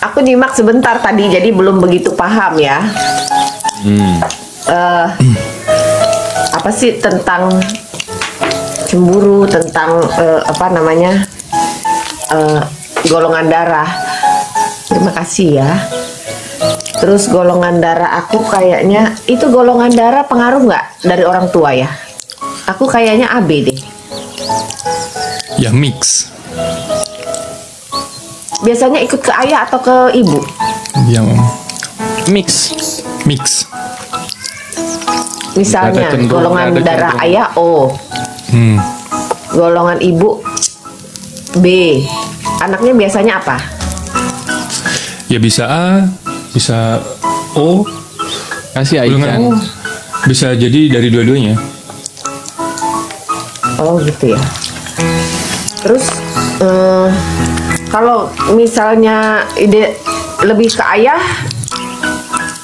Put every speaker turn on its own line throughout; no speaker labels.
Aku nyimak sebentar tadi, jadi belum begitu paham ya. Apa sih tentang cemburu, tentang apa namanya golongan darah. Terima kasih ya. Terus golongan darah aku kayaknya, itu golongan darah pengaruh nggak dari orang tua ya? Aku kayaknya AB deh.
Ya mix.
Biasanya ikut ke ayah atau ke ibu?
Yang
Mix.
mix.
Misalnya
Ada cenderung,
golongan
ada
darah
cenderung.
ayah O, golongan ibu B. Anaknya biasanya apa?
Ya bisa A, bisa O,
Kasih
golongan
Aichan.
bisa jadi dari dua-duanya.
Oh gitu ya. Terus kalau misalnya ide lebih ke ayah,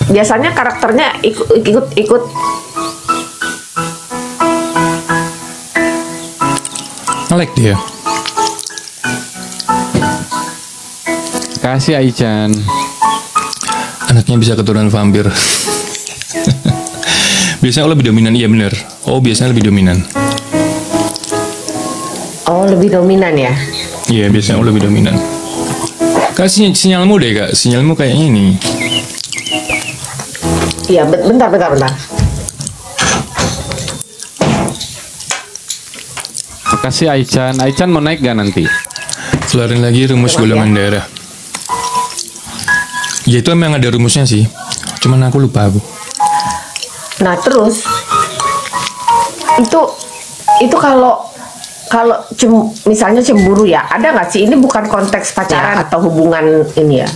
biasanya karakternya ikut
Ngelek dia.
Kasih Aichan.
Anaknya bisa keturunan vampir. Biasanya O lebih dominan, iya bener. O biasanya lebih dominan.
Oh lebih dominan ya.
Iya biasanya O lebih dominan. Kasih sinyalmu deh kak, sinyalmu kayaknya ini.
Iya bentar.
Kasih Aichan. Aichan mau naik gak nanti?
Keluarin lagi rumus golongan darah. Ya itu emang ada rumusnya sih. Cuman aku lupa aku.
Nah terus itu kalau misalnya cemburu ya, ada nggak sih, ini bukan konteks pacaran atau hubungan ini ya,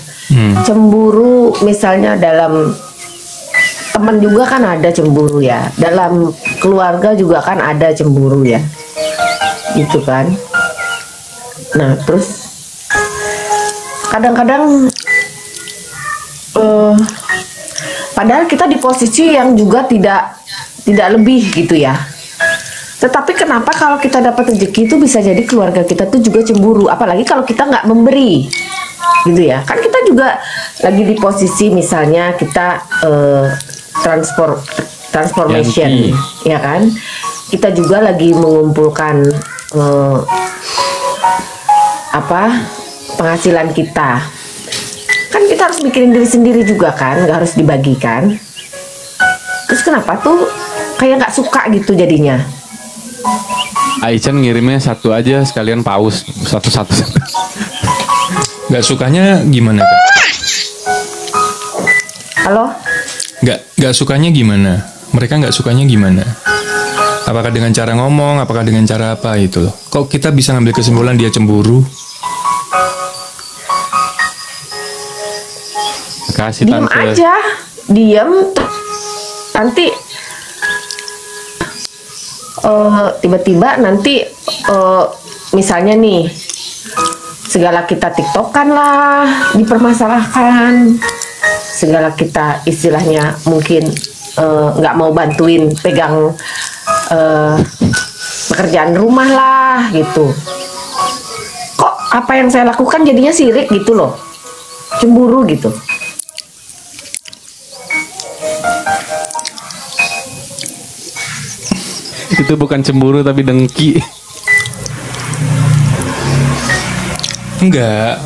cemburu misalnya dalam teman juga kan ada cemburu ya, dalam keluarga juga kan ada cemburu ya, gitu kan. Nah terus kadang-kadang padahal kita di posisi yang juga tidak lebih gitu ya. Tetapi kenapa kalau kita dapat rezeki itu bisa jadi keluarga kita tuh juga cemburu, apalagi kalau kita nggak memberi, gitu ya. Kan kita juga lagi di posisi misalnya kita transformation,
Yanti.
ya kan? Kita juga lagi mengumpulkan penghasilan kita. Kan kita harus mikirin diri sendiri juga kan, nggak harus dibagikan. Terus kenapa tuh kayak nggak suka gitu jadinya?
Aichan ngirimnya satu aja sekalian paus satu-satu.
Gak sukanya gimana kak?
Halo?
Gak sukanya gimana? Mereka gak sukanya gimana? Apakah dengan cara ngomong? Apakah dengan cara apa itu? Kok kita bisa ngambil kesimpulan dia cemburu?
Kasih
Diem
tante.
aja, diem. Nanti tiba-tiba nanti misalnya nih segala kita tiktokan lah, dipermasalahkan, segala kita istilahnya mungkin nggak mau bantuin pegang pekerjaan rumah lah gitu. Kok apa yang saya lakukan jadinya sirik gitu loh, cemburu gitu.
Itu bukan cemburu tapi dengki.
Enggak.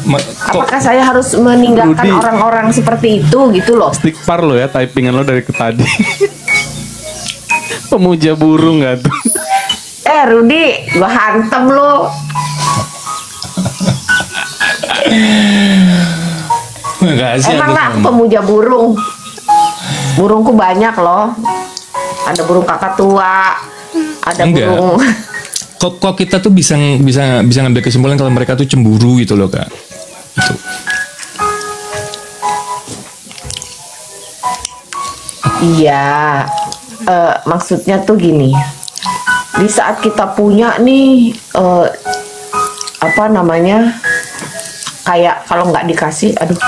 Kok
Apakah saya harus meninggalkan
Rudi.
orang-orang seperti itu gitu loh?
Istighfar lo ya typingan lo dari tadi. Pemuja burung gak tuh?
Rudi, gua hantem lo.
makasih
Emang
atas
lah
nama.
pemuja burung. Burungku banyak loh. Ada burung kakak tua, ada
Enggak.
burung.
Kok kita tuh bisa ngambil kesimpulan kalau mereka tuh cemburu gitu loh kak? Itu.
Iya, maksudnya tuh gini. Di saat kita punya nih, apa namanya? Kayak kalau nggak dikasih, aduh.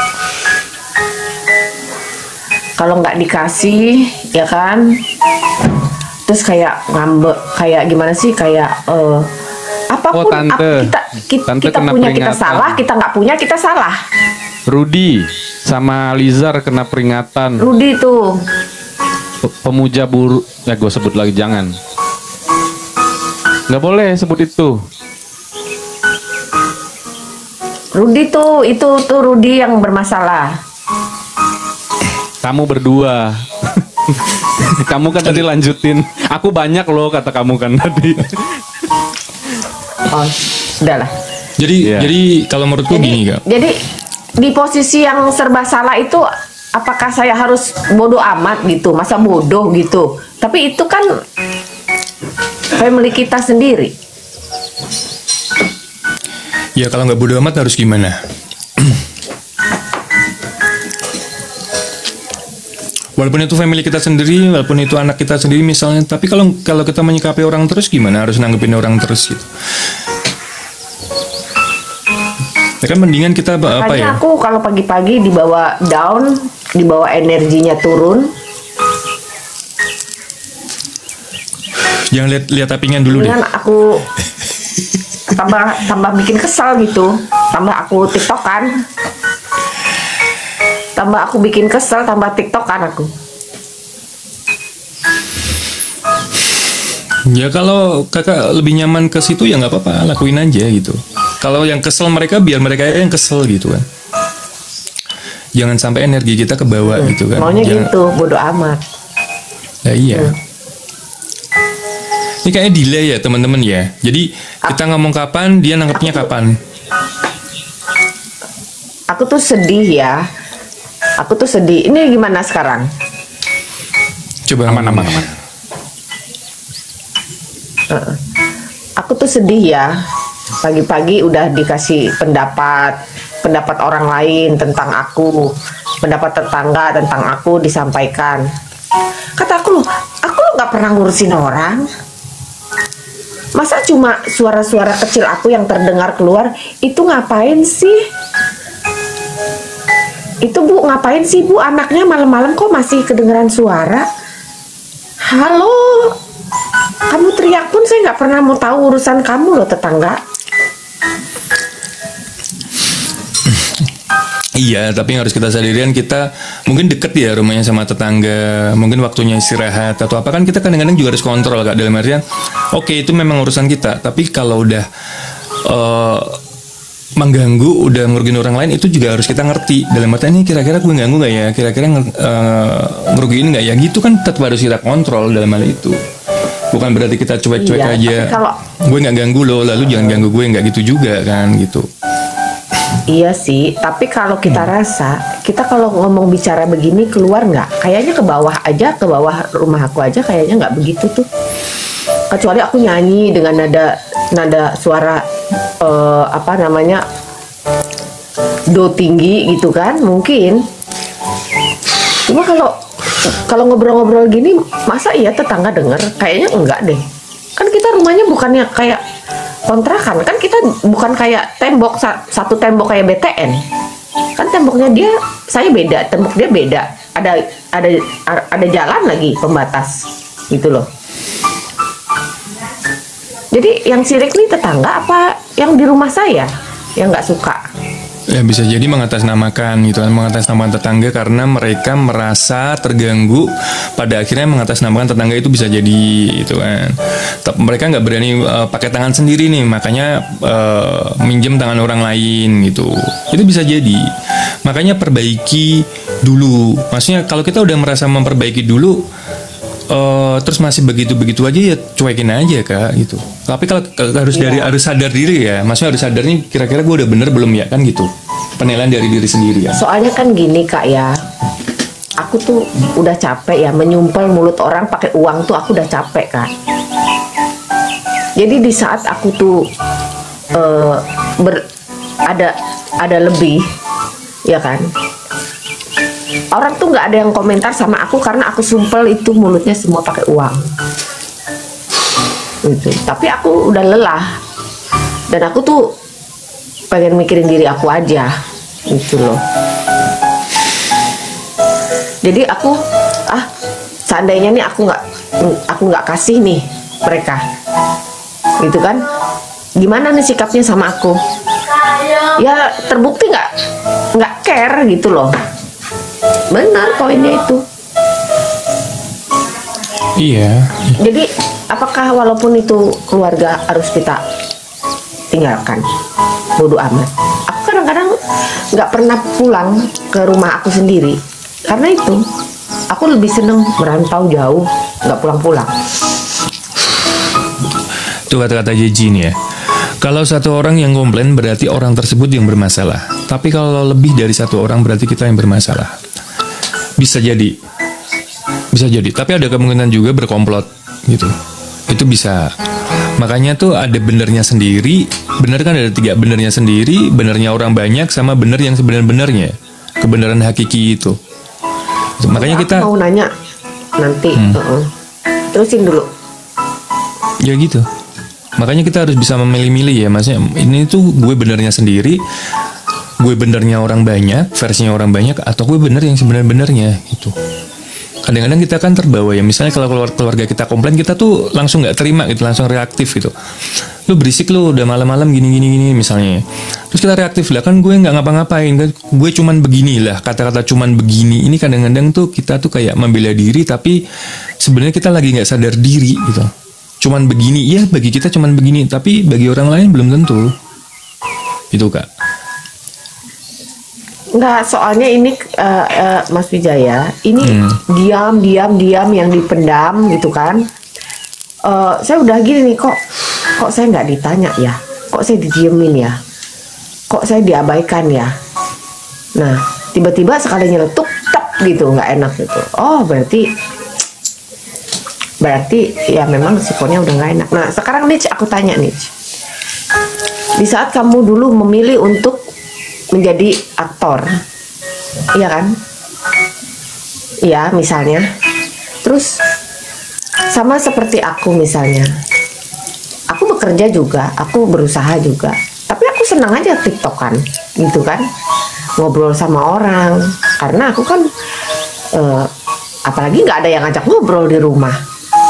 Kalau nggak dikasih, ya kan? Terus kayak ngambek, kayak gimana sih? Kayak apapun
Oh, tante. Tante
kita
kena
punya kita
peringatan.
salah, kita nggak punya kita salah.
Rudy sama Lizar kena peringatan.
Rudy tuh.
Pemuja buruk. Ya gue sebut lagi, jangan. Nggak boleh sebut itu.
Rudy tuh, itu tuh Rudy yang bermasalah.
Kamu berdua. Kamu kan tadi lanjutin. Aku banyak loh kata kamu kan tadi.
Oh, sudahlah.
Jadi kalau menurutku gini Kak.
Jadi di posisi yang serba salah itu, apakah saya harus bodoh amat gitu? Masa bodoh gitu? Tapi itu kan family kita sendiri.
Ya kalau nggak bodo amat harus gimana? Walaupun itu family kita sendiri, walaupun itu anak kita sendiri misalnya, tapi kalau kita menyikapi orang terus gimana? Harus nanggepin orang terus gitu. Ya kan mendingan kita apa ya?
Aku kalau pagi-pagi dibawa down, dibawa energinya turun.
Jangan lihat apinya dulu deh.
Aku tambah bikin kesal gitu, tambah aku tiktokan, tambah aku bikin kesel, tambah tiktokan aku.
Ya kalau kakak lebih nyaman ke situ ya nggak apa-apa, lakuin aja gitu. Kalau yang kesel mereka biar mereka yang kesel gitu kan. Jangan sampai energi kita ke bawah gitu kan.
Maunya gitu, bodo amat.
Ya iya. Ini kayaknya delay ya teman-teman ya. Jadi kita ngomong kapan, dia nanggapnya kapan.
Aku tuh sedih ya. Aku tuh sedih. Ini gimana sekarang?
Coba aman.
Aku tuh sedih ya. Pagi-pagi udah dikasih pendapat orang lain tentang aku, pendapat tetangga tentang aku disampaikan. Kata aku nggak pernah ngurusin orang. Masa cuma suara-suara kecil aku yang terdengar keluar, itu ngapain sih? Itu Bu, ngapain sih Bu, anaknya malam-malam kok masih kedengeran suara? Halo, kamu teriak pun saya nggak pernah mau tahu urusan kamu loh tetangga.
Iya, tapi yang harus kita sadarin, kita mungkin deket ya rumahnya sama tetangga, mungkin waktunya istirahat atau apa, kan kita kadang-kadang juga harus kontrol Kak, dalam artian oke, itu memang urusan kita, tapi kalau udah mengganggu, udah ngerugiin orang lain, itu juga harus kita ngerti dalam artian ini kira-kira gue ganggu nggak ya, kira-kira ngerugiin nggak ya, gitu kan tetap harus kita kontrol dalam hal itu. Bukan berarti kita cuek-cuek aja, gue nggak ganggu lo, lalu jangan ganggu gue, nggak gitu juga kan gitu.
Iya sih, tapi kalau kita rasa, kita kalau ngomong bicara begini keluar nggak? Kayaknya ke bawah aja, ke bawah rumah aku aja kayaknya nggak begitu tuh. Kecuali aku nyanyi dengan nada suara apa namanya, do tinggi gitu kan, mungkin. Cuma kalau ngobrol-ngobrol gini, masa iya tetangga denger? Kayaknya enggak deh. Kan kita rumahnya bukannya kayak kontrakan, kan kita bukan kayak tembok satu tembok kayak BTN, kan temboknya dia saya beda, tembok dia beda, ada jalan lagi pembatas gitu loh. Jadi yang sirik nih tetangga apa yang di rumah saya yang nggak suka?
Ya bisa jadi mengatasnamakan gitu kan, mengatasnamakan tetangga karena mereka merasa terganggu, pada akhirnya mengatasnamakan tetangga itu bisa jadi gitu kan. Mereka nggak berani pakai tangan sendiri nih, makanya minjem tangan orang lain gitu. Itu bisa jadi. Makanya perbaiki dulu. Maksudnya kalau kita udah merasa memperbaiki dulu, terus masih begitu-begitu aja ya cuekin aja Kak gitu. Tapi kalau harus sadar diri ya, maksudnya harus sadar nih kira-kira gue udah bener belum ya kan gitu. Penilaian dari diri sendiri ya.
Soalnya kan gini Kak ya, aku tuh udah capek ya menyumpel mulut orang pakai uang tuh, aku udah capek Kak. Jadi di saat aku tuh ada lebih ya kan, orang tuh nggak ada yang komentar sama aku karena aku sumpel itu mulutnya semua pakai uang gitu. Tapi aku udah lelah dan aku tuh pengen mikirin diri aku aja gitu loh. Jadi aku seandainya nih aku nggak kasih nih mereka gitu kan, gimana nih sikapnya sama aku? ya terbukti nggak care gitu loh. Benar poinnya itu.
Iya.
Jadi apakah walaupun itu keluarga harus kita tinggalkan? Bodoh amat. Aku kadang-kadang nggak pernah pulang ke rumah aku sendiri karena itu. Aku lebih seneng merantau jauh, nggak pulang-pulang.
Itu kata-kata Jeji nih ya. Kalau satu orang yang komplain berarti orang tersebut yang bermasalah. Tapi kalau lebih dari satu orang berarti kita yang bermasalah. Bisa jadi. Bisa jadi. Tapi ada kemungkinan juga berkomplot gitu. Itu bisa. Makanya tuh ada benernya sendiri. Bener kan ada 3 benernya sendiri. Benernya orang banyak sama bener yang sebenar-benarnya. Kebenaran hakiki itu. Makanya kita
mau nanya nanti. Terusin dulu.
Ya gitu. Makanya kita harus bisa memilih-milih ya, maksudnya ini tuh gue benernya sendiri, gue benernya orang banyak, versinya orang banyak, atau gue bener yang sebenar-benarnya gitu. Kadang-kadang kita kan terbawa ya, misalnya kalau keluarga kita komplain, kita tuh langsung nggak terima gitu, langsung reaktif gitu. Lu berisik lu, udah malam-malam gini misalnya. Terus kita reaktif lah, kan gue nggak ngapa-ngapain, kan gue cuman begini lah, kata-kata cuman begini. Ini kadang-kadang tuh kita tuh kayak membela diri, tapi sebenarnya kita lagi nggak sadar diri gitu. Cuman begini, ya bagi kita cuman begini, tapi bagi orang lain belum tentu. Itu Kak.
Enggak, soalnya ini Mas Wijaya, ini diam yang dipendam gitu kan. Saya udah gini nih, kok saya nggak ditanya ya, kok saya didiemin ya, kok saya diabaikan ya. Nah, tiba-tiba sekali nyeletuk, tek gitu, nggak enak gitu. Oh, berarti ya memang resikonya udah nggak enak. Nah sekarang Nich, aku tanya Nich, di saat kamu dulu memilih untuk menjadi aktor, iya kan? Iya misalnya, terus sama seperti aku misalnya, aku bekerja juga, aku berusaha juga, tapi aku senang aja tiktokan gitu kan, ngobrol sama orang, karena aku kan apalagi nggak ada yang ngajak ngobrol di rumah,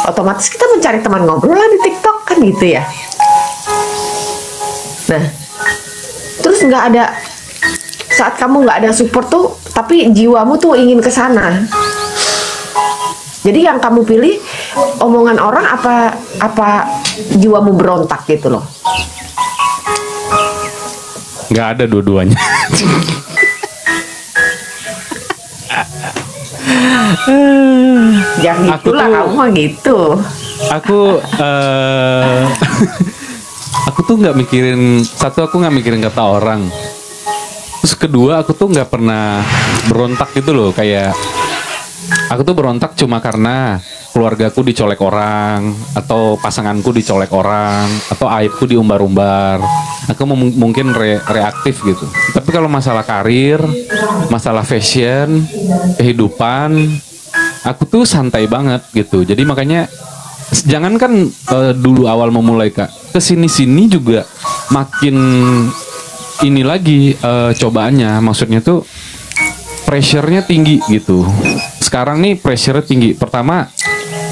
otomatis kita mencari teman ngobrol lah di TikTok kan gitu ya. Nah, terus nggak ada, saat kamu nggak ada support tuh, tapi jiwamu tuh ingin ke sana. Jadi yang kamu pilih omongan orang apa jiwamu berontak gitu loh?
Nggak ada dua-duanya.
Jangan gitulah kamu mah gitu.
Aku tuh nggak mikirin, satu aku nggak mikirin kata orang. Terus kedua aku tuh nggak pernah berontak gitu loh, kayak aku tuh berontak cuma karena keluargaku dicolek orang, atau pasanganku dicolek orang, atau aibku diumbar-umbar. Aku mungkin reaktif gitu. Tapi kalau masalah karir, masalah fashion, kehidupan, aku tuh santai banget gitu. Jadi makanya jangankan dulu awal memulai Kak, kesini-sini juga makin ini lagi cobaannya. Maksudnya tuh pressure-nya tinggi gitu. Sekarang nih pressure-nya tinggi. Pertama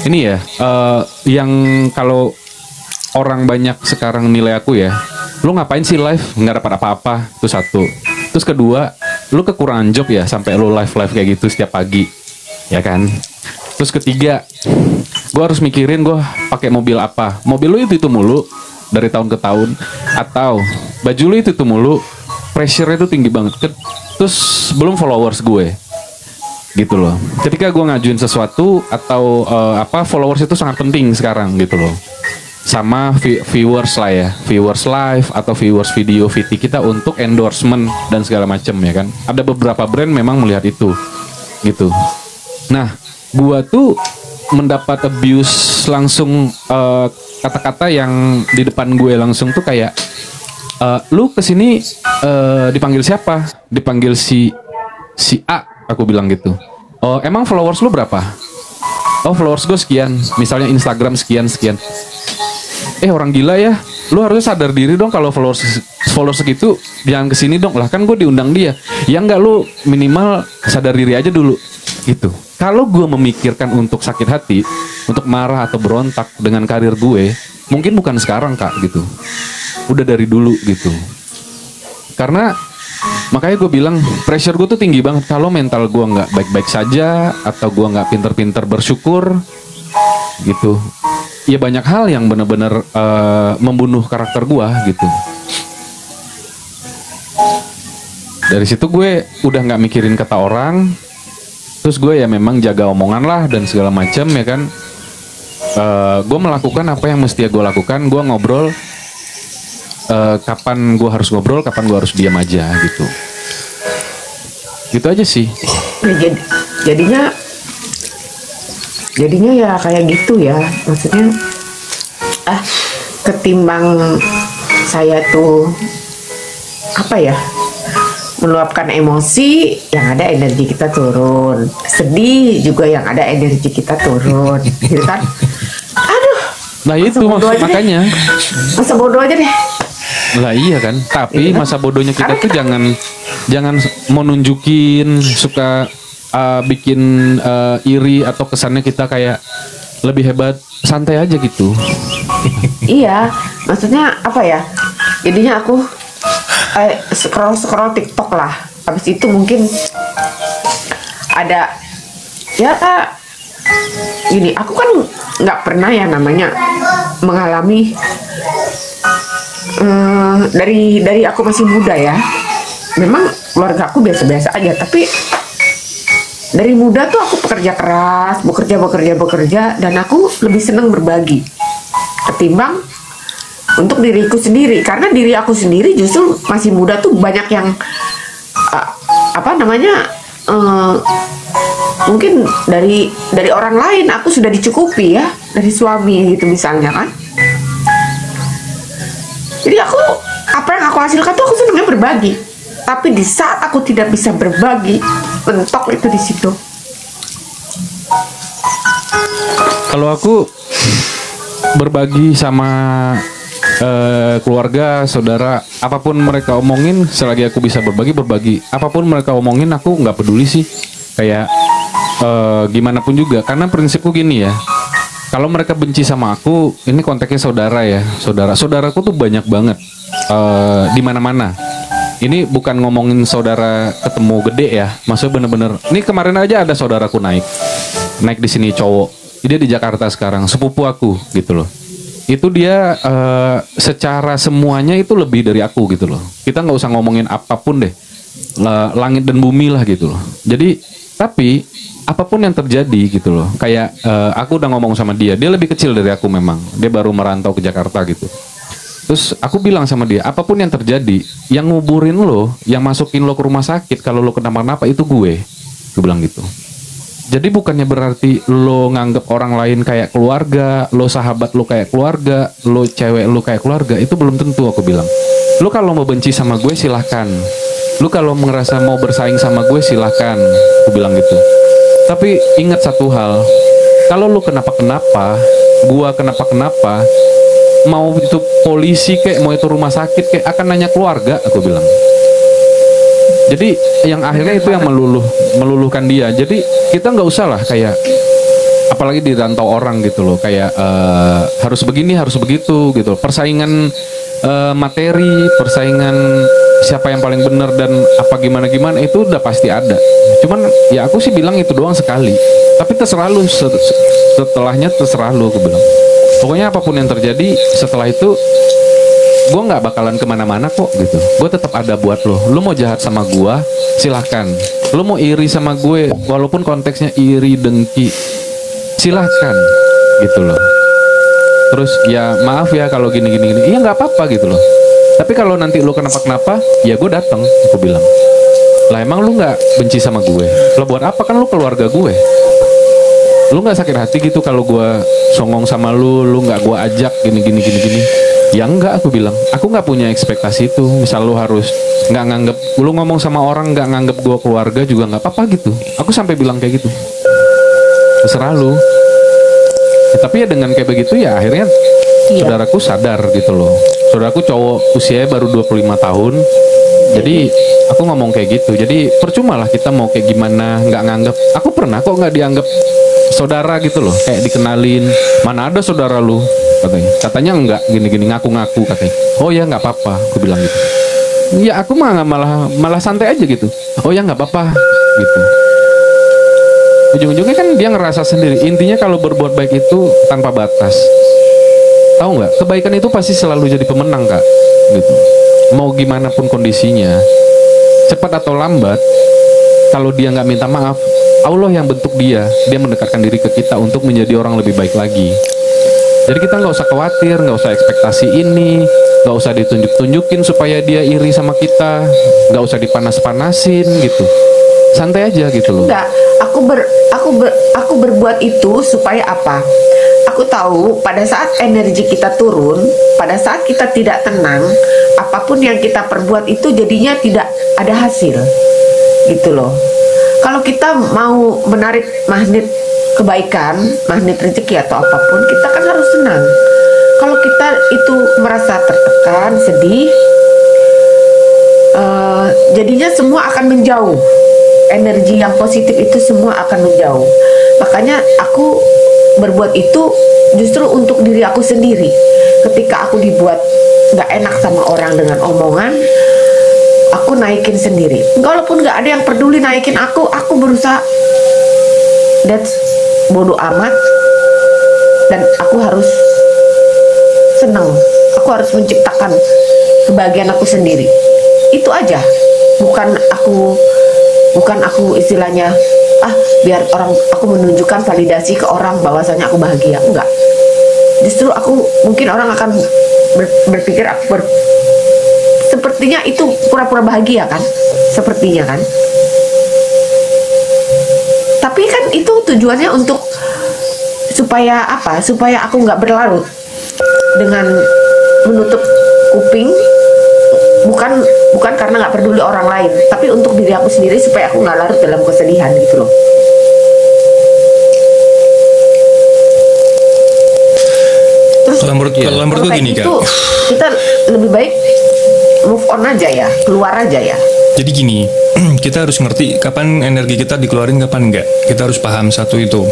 ini ya, yang kalau orang banyak sekarang nilai aku ya, lu ngapain sih live nggak dapat apa-apa, itu satu. Terus kedua, lu kekurangan job ya sampai lu live kayak gitu setiap pagi, ya kan. Terus ketiga, gue harus mikirin gue pakai mobil apa. Mobil lu itu mulu dari tahun ke tahun, atau baju lu itu mulu, pressure-nya itu tinggi banget. Terus belum followers gue, gitu loh. Ketika gue ngajuin sesuatu atau followers itu sangat penting sekarang gitu loh. Sama viewers lah ya, viewers live atau viewers video VT kita untuk endorsement dan segala macam ya kan. Ada beberapa brand memang melihat itu, gitu. Nah, gua tuh mendapat abuse langsung, kata-kata yang di depan gue langsung tuh kayak, lu kesini dipanggil siapa? Dipanggil si A, aku bilang gitu. Oh, emang followers lu berapa? Oh, followers gue sekian. Misalnya Instagram sekian. Orang gila ya, lu harusnya sadar diri dong, kalau followers segitu jangan kesini dong. Lah kan gue diundang dia. Ya enggak, lu minimal sadar diri aja dulu gitu. Kalau gue memikirkan untuk sakit hati, untuk marah atau berontak dengan karir gue, mungkin bukan sekarang Kak gitu, udah dari dulu gitu. Karena makanya gue bilang pressure gue tuh tinggi banget. Kalau mental gue nggak baik-baik saja atau gue nggak pinter-pinter bersyukur gitu, ya banyak hal yang benar-benar membunuh karakter gue gitu. Dari situ gue udah nggak mikirin kata orang. Terus gue ya memang jaga omongan lah dan segala macam ya kan. Gue melakukan apa yang mesti gue lakukan. Gue ngobrol kapan gue harus ngobrol, kapan gue harus diam aja gitu. Gitu aja sih.
Jadinya ya kayak gitu ya, maksudnya ketimbang saya tuh apa ya, meluapkan emosi, yang ada energi kita turun, sedih juga yang ada energi kita turun, gitu kan? Aduh,
nah itu makanya
masa bodoh aja deh.
Lah iya kan, tapi masa bodohnya kita tuh jangan mau nunjukin suka bikin iri atau kesannya kita kayak lebih hebat, santai aja gitu.
Iya, maksudnya apa ya? Jadinya aku scroll TikTok lah. Habis itu mungkin ada ya gini, aku kan nggak pernah ya namanya mengalami dari aku masih muda ya. Memang keluarga aku biasa-biasa aja, tapi dari muda tuh aku bekerja keras, bekerja, dan aku lebih senang berbagi ketimbang untuk diriku sendiri. Karena diri aku sendiri justru masih muda tuh banyak yang mungkin dari orang lain aku sudah dicukupi ya, dari suami gitu misalnya kan. Jadi apa yang aku hasilkan tuh aku senangnya berbagi. Tapi di saat aku tidak bisa berbagi, mentok itu di situ.
Kalau aku berbagi sama keluarga, saudara, apapun mereka omongin, selagi aku bisa berbagi. Apapun mereka omongin, aku nggak peduli sih. Kayak gimana pun juga. Karena prinsipku gini ya. Kalau mereka benci sama aku, ini konteksnya saudara ya, saudaraku tuh banyak banget di mana-mana. Ini bukan ngomongin saudara ketemu gede ya, maksudnya bener-bener. Ini kemarin aja ada saudaraku naik di sini cowok, dia di Jakarta sekarang, sepupu aku gitu loh. Itu dia secara semuanya itu lebih dari aku gitu loh. Kita nggak usah ngomongin apapun deh, langit dan bumi lah gitu loh. Jadi tapi apapun yang terjadi gitu loh, kayak aku udah ngomong sama dia lebih kecil dari aku memang, dia baru merantau ke Jakarta gitu. Terus aku bilang sama dia, apapun yang terjadi, yang nguburin lo, yang masukin lo ke rumah sakit kalau lo kenapa-napa itu gue bilang gitu. Jadi bukannya berarti lo nganggep orang lain kayak keluarga, lo sahabat lo kayak keluarga, lo cewek lo kayak keluarga, itu belum tentu. Aku bilang, lo kalau mau benci sama gue silahkan, lo kalau ngerasa mau bersaing sama gue silahkan, aku bilang gitu. Tapi ingat satu hal, kalau lo kenapa-kenapa, gua kenapa-kenapa, mau itu polisi kayak mau itu rumah sakit kayak akan nanya keluarga, aku bilang. Jadi yang akhirnya itu yang meluluhkan dia. Jadi kita nggak usah lah kayak, apalagi di rantau orang gitu loh, kayak harus begini harus begitu gitu. Persaingan materi, persaingan siapa yang paling benar dan apa gimana itu udah pasti ada. Cuman ya aku sih bilang itu doang sekali. Tapi terserah lu, setelahnya terserah lu, aku bilang. Pokoknya apapun yang terjadi setelah itu, gue nggak bakalan kemana-mana kok gitu. Gue tetap ada buat lo. Lo mau jahat sama gue, silahkan. Lo mau iri sama gue, walaupun konteksnya iri dengki, silahkan gitu loh. Terus ya maaf ya kalau gini, iya nggak apa-apa gitu loh. Tapi kalau nanti lo kenapa-kenapa, ya gue datang, aku bilang. Lah emang lo nggak benci sama gue? Lo buat apa, kan lo keluarga gue? Lu nggak sakit hati gitu kalau gue songong sama lu nggak gue ajak gini. Ya enggak, aku bilang, aku nggak punya ekspektasi itu. Misal lu harus nggak nganggep, lu ngomong sama orang nggak nganggep gue keluarga juga nggak apa-apa gitu. Aku sampai bilang kayak gitu, terserah lu. Ya, tapi ya dengan kayak begitu ya akhirnya saudaraku sadar gitu loh. Saudaraku cowok usianya baru 25 tahun. Jadi aku ngomong kayak gitu. Jadi percuma lah kita mau kayak gimana, nggak nganggep. Aku pernah kok nggak dianggap saudara gitu loh, kayak dikenalin, mana ada saudara lu, katanya enggak, gini ngaku-ngaku katanya. Oh ya nggak apa-apa, aku bilang gitu. Ya aku malah santai aja gitu. Oh ya nggak apa-apa gitu. Ujung-ujungnya kan dia ngerasa sendiri. Intinya kalau berbuat baik itu tanpa batas. Tahu nggak? Kebaikan itu pasti selalu jadi pemenang, Kak. Gitu. Mau gimana pun kondisinya, cepat atau lambat, kalau dia nggak minta maaf, Allah yang bentuk dia mendekatkan diri ke kita untuk menjadi orang lebih baik lagi. Jadi kita nggak usah khawatir, nggak usah ekspektasi ini, nggak usah ditunjuk-tunjukin supaya dia iri sama kita, nggak usah dipanas-panasin gitu. Santai aja gitu loh.
Enggak, aku berbuat itu supaya apa? Aku tahu pada saat energi kita turun, pada saat kita tidak tenang, apapun yang kita perbuat itu jadinya tidak ada hasil. Gitu loh. Kalau kita mau menarik magnet kebaikan, magnet rezeki atau apapun, kita kan harus tenang. Kalau kita itu merasa tertekan, sedih, jadinya semua akan menjauh. Energi yang positif itu semua akan menjauh. Makanya aku berbuat itu justru untuk diri aku sendiri. Ketika aku dibuat gak enak sama orang dengan omongan, aku naikin sendiri. Walaupun gak ada yang peduli naikin aku berusaha that's bodoh amat. Dan aku harus senang. Aku harus menciptakan kebahagiaan aku sendiri. Itu aja. Bukan aku istilahnya biar orang, aku menunjukkan validasi ke orang bahwasanya aku bahagia. Enggak. Justru mungkin orang akan berpikir sepertinya itu pura-pura bahagia kan, sepertinya kan. Tapi kan itu tujuannya untuk supaya apa? Supaya aku nggak berlarut dengan menutup kuping, bukan karena nggak peduli orang lain, tapi untuk diri aku sendiri supaya aku nggak larut dalam kesedihan gitu loh. Terus
Kalau menurut gue gini, Kak.
Kita lebih baik move on aja ya, keluar aja ya.
Jadi gini, kita harus ngerti kapan energi kita dikeluarin, kapan enggak. Kita harus paham satu itu.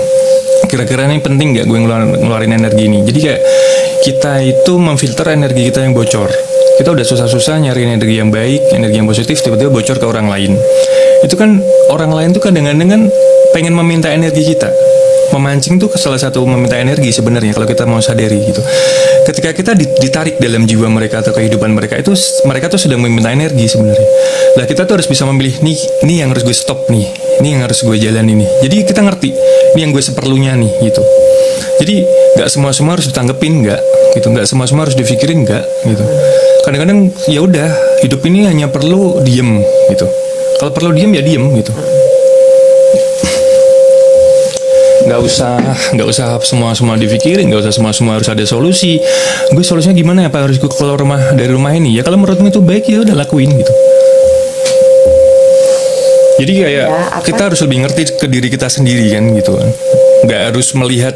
Kira-kira ini penting nggak gue ngeluarin energi ini. Jadi kayak kita itu memfilter energi kita yang bocor. Kita udah susah-susah nyari energi yang baik, energi yang positif, tiba-tiba bocor ke orang lain. Itu kan orang lain tuh kadang-kadang kan pengen meminta energi kita. Memancing tuh salah satu meminta energi sebenarnya kalau kita mau sadari gitu. Ketika kita ditarik dalam jiwa mereka atau kehidupan mereka, itu mereka tuh sedang meminta energi sebenarnya. Lah kita tuh harus bisa memilih nih yang harus gue stop nih, ini yang harus gue jalani nih. Jadi kita ngerti ini yang gue seperlunya nih gitu. Jadi nggak semua harus ditanggepin, nggak gitu, nggak semua harus dipikirin, nggak gitu. Kadang-kadang ya udah, hidup ini hanya perlu diem gitu. Kalau perlu diem ya diem gitu. Nggak usah semua dipikirin, nggak usah semua harus ada solusi. Gue solusinya gimana ya, Pak? Harus gue keluar dari rumah ini. Ya kalau menurutmu itu baik ya udah lakuin gitu. Jadi kayak kita harus lebih ngerti ke diri kita sendiri kan gitu kan. Nggak harus melihat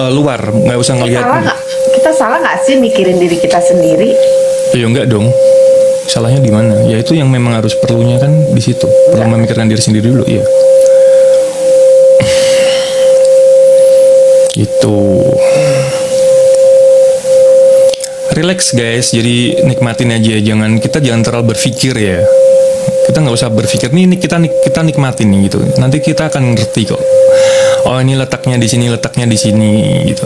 luar, nggak usah ngelihat.
Kita salah nggak sih mikirin diri kita sendiri?
Ya enggak dong. Salahnya di mana? Ya itu yang memang harus perlunya kan di situ. Perlu memikirkan diri sendiri dulu ya. Gitu. Relax guys, jadi nikmatin aja, kita jangan terlalu berpikir ya. Kita nggak usah berpikir nih kita nikmatin nih gitu. Nanti kita akan ngerti kok. Oh ini letaknya di sini gitu.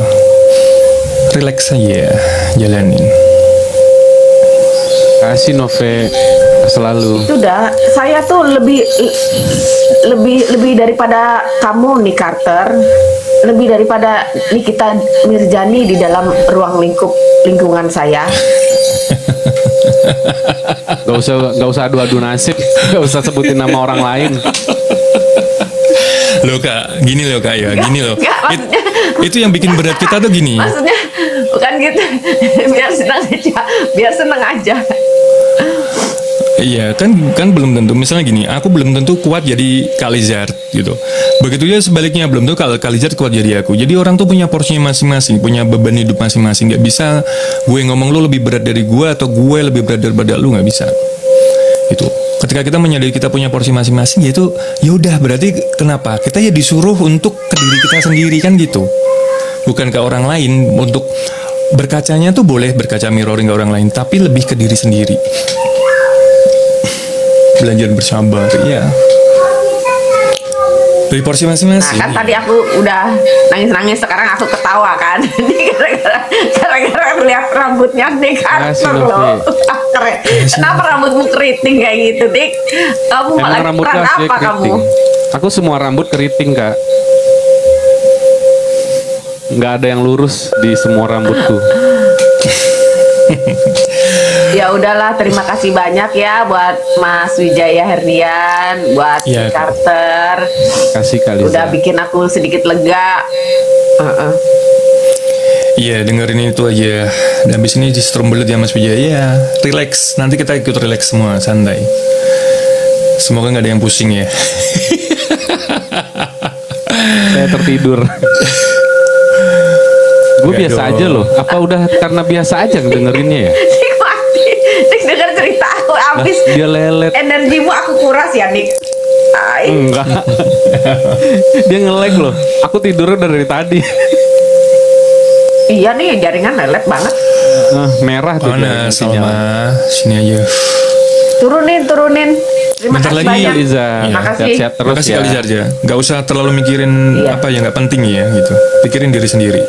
Relax aja, jalanin.
Kasih Nove selalu.
Sudah, saya tuh lebih daripada kamu nih Carter, lebih daripada Nikita Mirjani di dalam ruang lingkungan saya.
Gak usah adu-adu nasib, gak usah sebutin nama orang lain.
Loh Kak, gini loh Kak ya, gini loh. Itu yang bikin berat kita tuh gini.
Maksudnya bukan gitu, biar senang aja.
Iya kan belum tentu, misalnya gini, aku belum tentu kuat jadi Kalizard gitu. Begitu ya sebaliknya, belum tentu Kalizard kuat jadi aku. Jadi orang tuh punya porsinya masing-masing, punya beban hidup masing-masing. Gak bisa gue ngomong lu lebih berat dari gue atau gue lebih berat daripada lu, gak bisa. Itu ketika kita menyadari kita punya porsi masing-masing, yaitu yaudah berarti kenapa kita ya disuruh untuk ke diri kita sendiri kan gitu, bukan ke orang lain. Untuk berkacanya tuh boleh berkaca mirroring ke orang lain, tapi lebih ke diri sendiri. belajar bersabar. Iya. Beri porsi
Nah
masing-masing.
kan tadi aku udah nangis-nangis, sekarang aku ketawa kan. Ini gara-gara melihat rambutnya Dik
Makasih,
hancur loh.
Novi.
Keren. Kenapa rambutmu keriting kayak gitu Dik? Kamu
Emang
malah
rambut
kurang
asli
apa kamu?
keriting. Aku semua rambut keriting kak. Nggak ada yang lurus di semua rambutku.
Ya udahlah, terima kasih banyak ya buat Mas Wijaya Herdian, buat
Iya.
Carter.
Kasih kali.
Udah bikin aku sedikit lega.
Iya, dengerin itu aja. Dan habis ini di strum belut ya Mas Wijaya. Relax, nanti kita ikut relax semua, santai. Semoga nggak ada yang pusing ya.
Saya tertidur. Gue
Nggak
biasa
dong.
aja loh. Apa udah karena biasa aja dengerinnya ya?
Dik mati. Dik denger cerita aku habis.
Dia lelet.
Energimu aku kuras ya Dik. Ay.
Enggak. Dia nge-lag loh. Aku tidurnya udah dari tadi.
Iya nih jaringan lelet banget.
Merah tuh.
Mana
jaringan sinyal.
Salma? Sini aja.
Turunin. Terima
Bentar
kasih
lagi.
banyak.
Liza,
Makasih.
sehat-sehat terus
Makasih
ya.
kali Zarja. Gak usah terlalu mikirin
Iya.
apa yang nggak penting ya gitu. Pikirin diri sendiri.